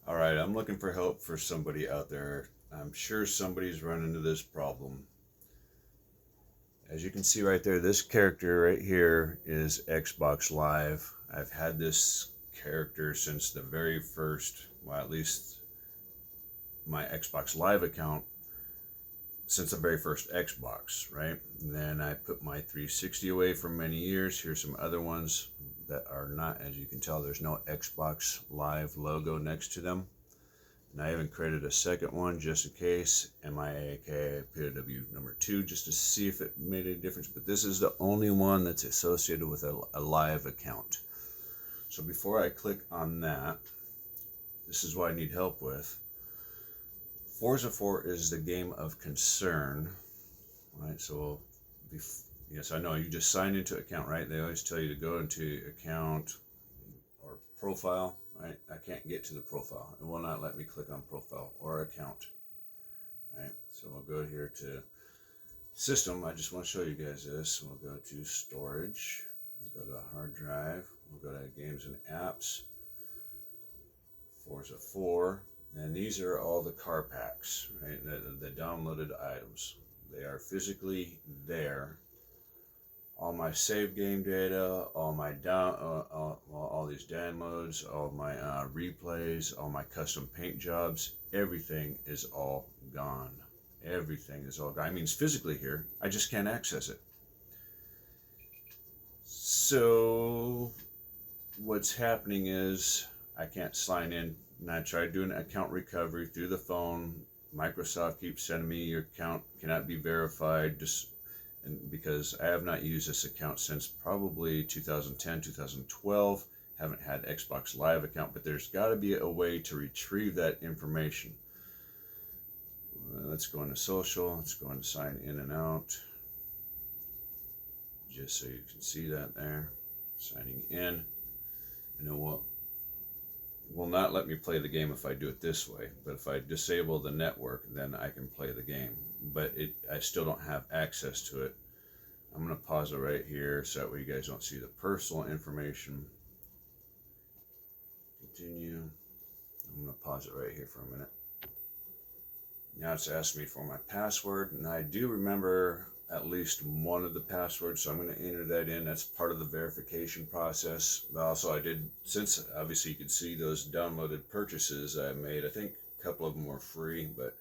All right, I'm looking for help for somebody out there. I'm sure somebody's run into this problem. As you can see right there, this character right here is Xbox Live. I've had this character since the very first, well, at least my Xbox Live account, since the very first Xbox, right? And then I put my 360 away for many years. Here's some other ones that are not, as you can tell, there's no Xbox Live logo next to them. And I even created a second one just in case, MIAK POW number 2, just to see if it made any difference. But this is the only one that's associated with a live account. So before I click on that, this is what I need help with. Forza 4 is the game of concern, right? So, yes, I know you just sign into account, right? They always tell you to go into account or profile, right? I can't get to the profile. It will not let me click on profile or account, right? So we'll go here to system. I just want to show you guys this. We'll go to storage, we'll go to hard drive, we'll go to games and apps, Forza 4, and these are all the car packs, right? The downloaded items. They are physically there. All my save game data, all my all these downloads, all my replays, all my custom paint jobs, everything is all gone. Everything is all gone. I mean, it's physically here. I just can't access it. So what's happening is I can't sign in. And I tried doing account recovery through the phone. Microsoft keeps sending me your account cannot be verified, just and because I have not used this account since probably 2010, 2012. Haven't had Xbox Live account, but there's got to be a way to retrieve that information. Let's go into social. Let's go into sign in and out, just so you can see that there. Signing in, and it will not let me play the game if I do it this way. But if I disable the network, then I can play the game. But I still don't have access to it. I'm going to pause it right here so that way you guys don't see the personal information. Continue. I'm going to pause it right here for a minute. Now it's asking me for my password, and I do remember at least one of the passwords, so I'm going to enter that in. That's part of the verification process. But also I did, since obviously you can see those downloaded purchases I made, I think a couple of them were free, but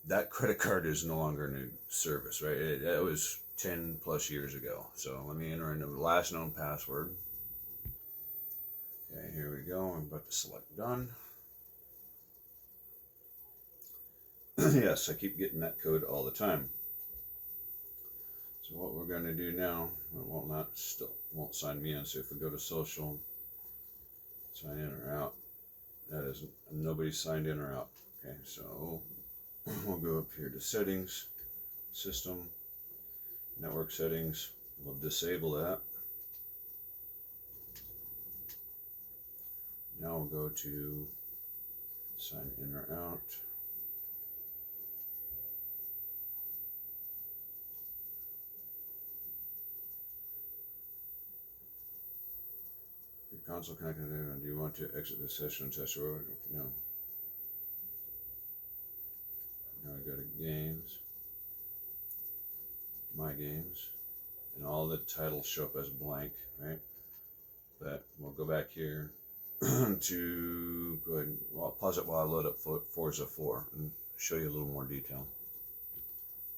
that credit card is no longer in service, right? It was 10 plus years ago. So let me enter in the last known password. Okay, here we go. I'm about to select done. Yes, I keep getting that code all the time. So what we're going to do now, it won't sign me in. So if we go to social, sign in or out, that is nobody signed in or out. Okay, so we'll go up here to settings, system, network settings. We'll disable that. Now we'll go to sign in or out. Console connected. Do you want to exit the session test or no? Now we go to games, my games, and all the titles show up as blank, right? But we'll go back here to go ahead and pause it while I load up Forza 4 and show you a little more detail.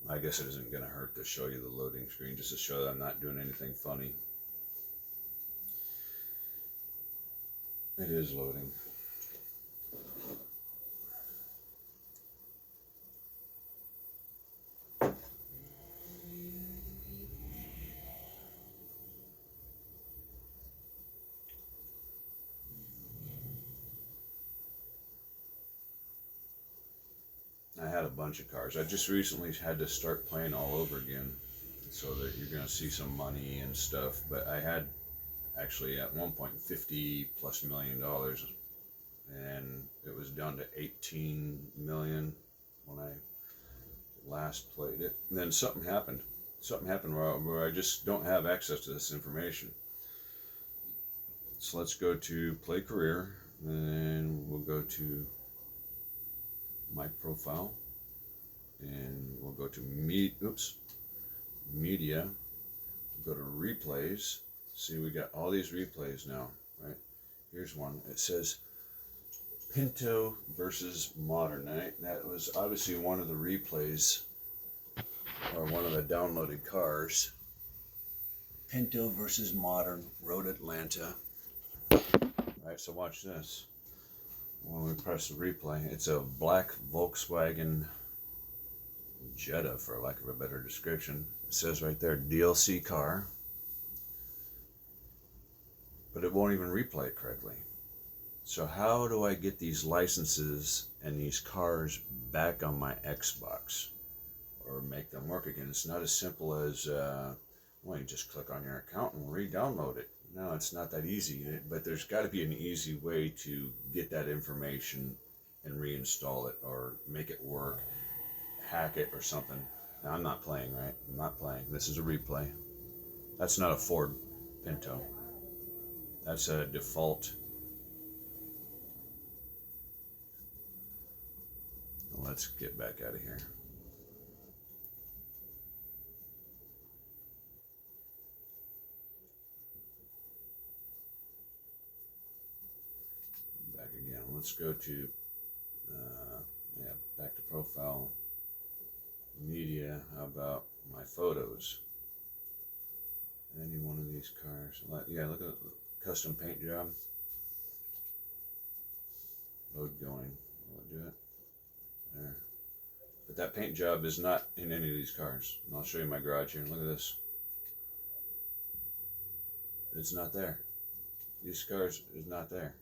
I guess it isn't going to hurt to show you the loading screen just to show that I'm not doing anything funny. It is loading. I had a bunch of cars. I just recently had to start playing all over again so that you're going to see some money and stuff. But I had actually at one point $50+ million, and it was down to 18 million when I last played it. And then something happened. Something happened where I just don't have access to this information. So let's go to play career, and we'll go to my profile, and we'll go to media, go to replays. See, we got all these replays now, right? Here's one. It says Pinto versus Modern. Right? That was obviously one of the replays, or one of the downloaded cars. Pinto versus Modern, Road Atlanta. Alright, so watch this. When we press the replay, it's a black Volkswagen Jetta, for lack of a better description. It says right there, DLC car. But it won't even replay it correctly. So how do I get these licenses and these cars back on my Xbox? Or make them work again? It's not as simple as, well, you just click on your account and re-download it. No, it's not that easy, but there's got to be an easy way to get that information and reinstall it or make it work, hack it or something. Now, I'm not playing, right? I'm not playing. This is a replay. That's not a Ford Pinto. That's a default. Let's get back out of here. Again, let's go to back to profile, media. How about my photos? Any one of these cars? Yeah, look at the custom paint job. Load going. Will it do it? There. But that paint job is not in any of these cars. And I'll show you my garage here. Look at this. It's not there. These cars is not there.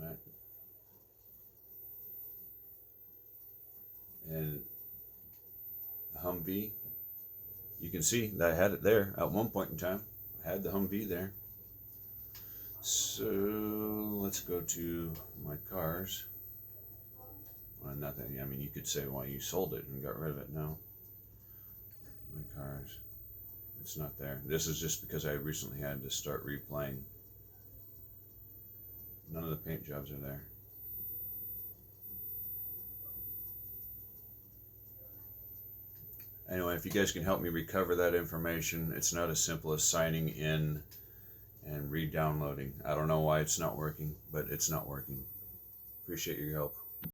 Right. And the Humvee, you can see that I had it there at one point in time. I had the Humvee there. So let's go to my cars. Well, not that, I mean, you could say, well, you sold it and got rid of it. No. My cars, it's not there. This is just because I recently had to start replaying. None of the paint jobs are there. Anyway, if you guys can help me recover that information, it's not as simple as signing in and re-downloading. I don't know why it's not working, but it's not working. Appreciate your help.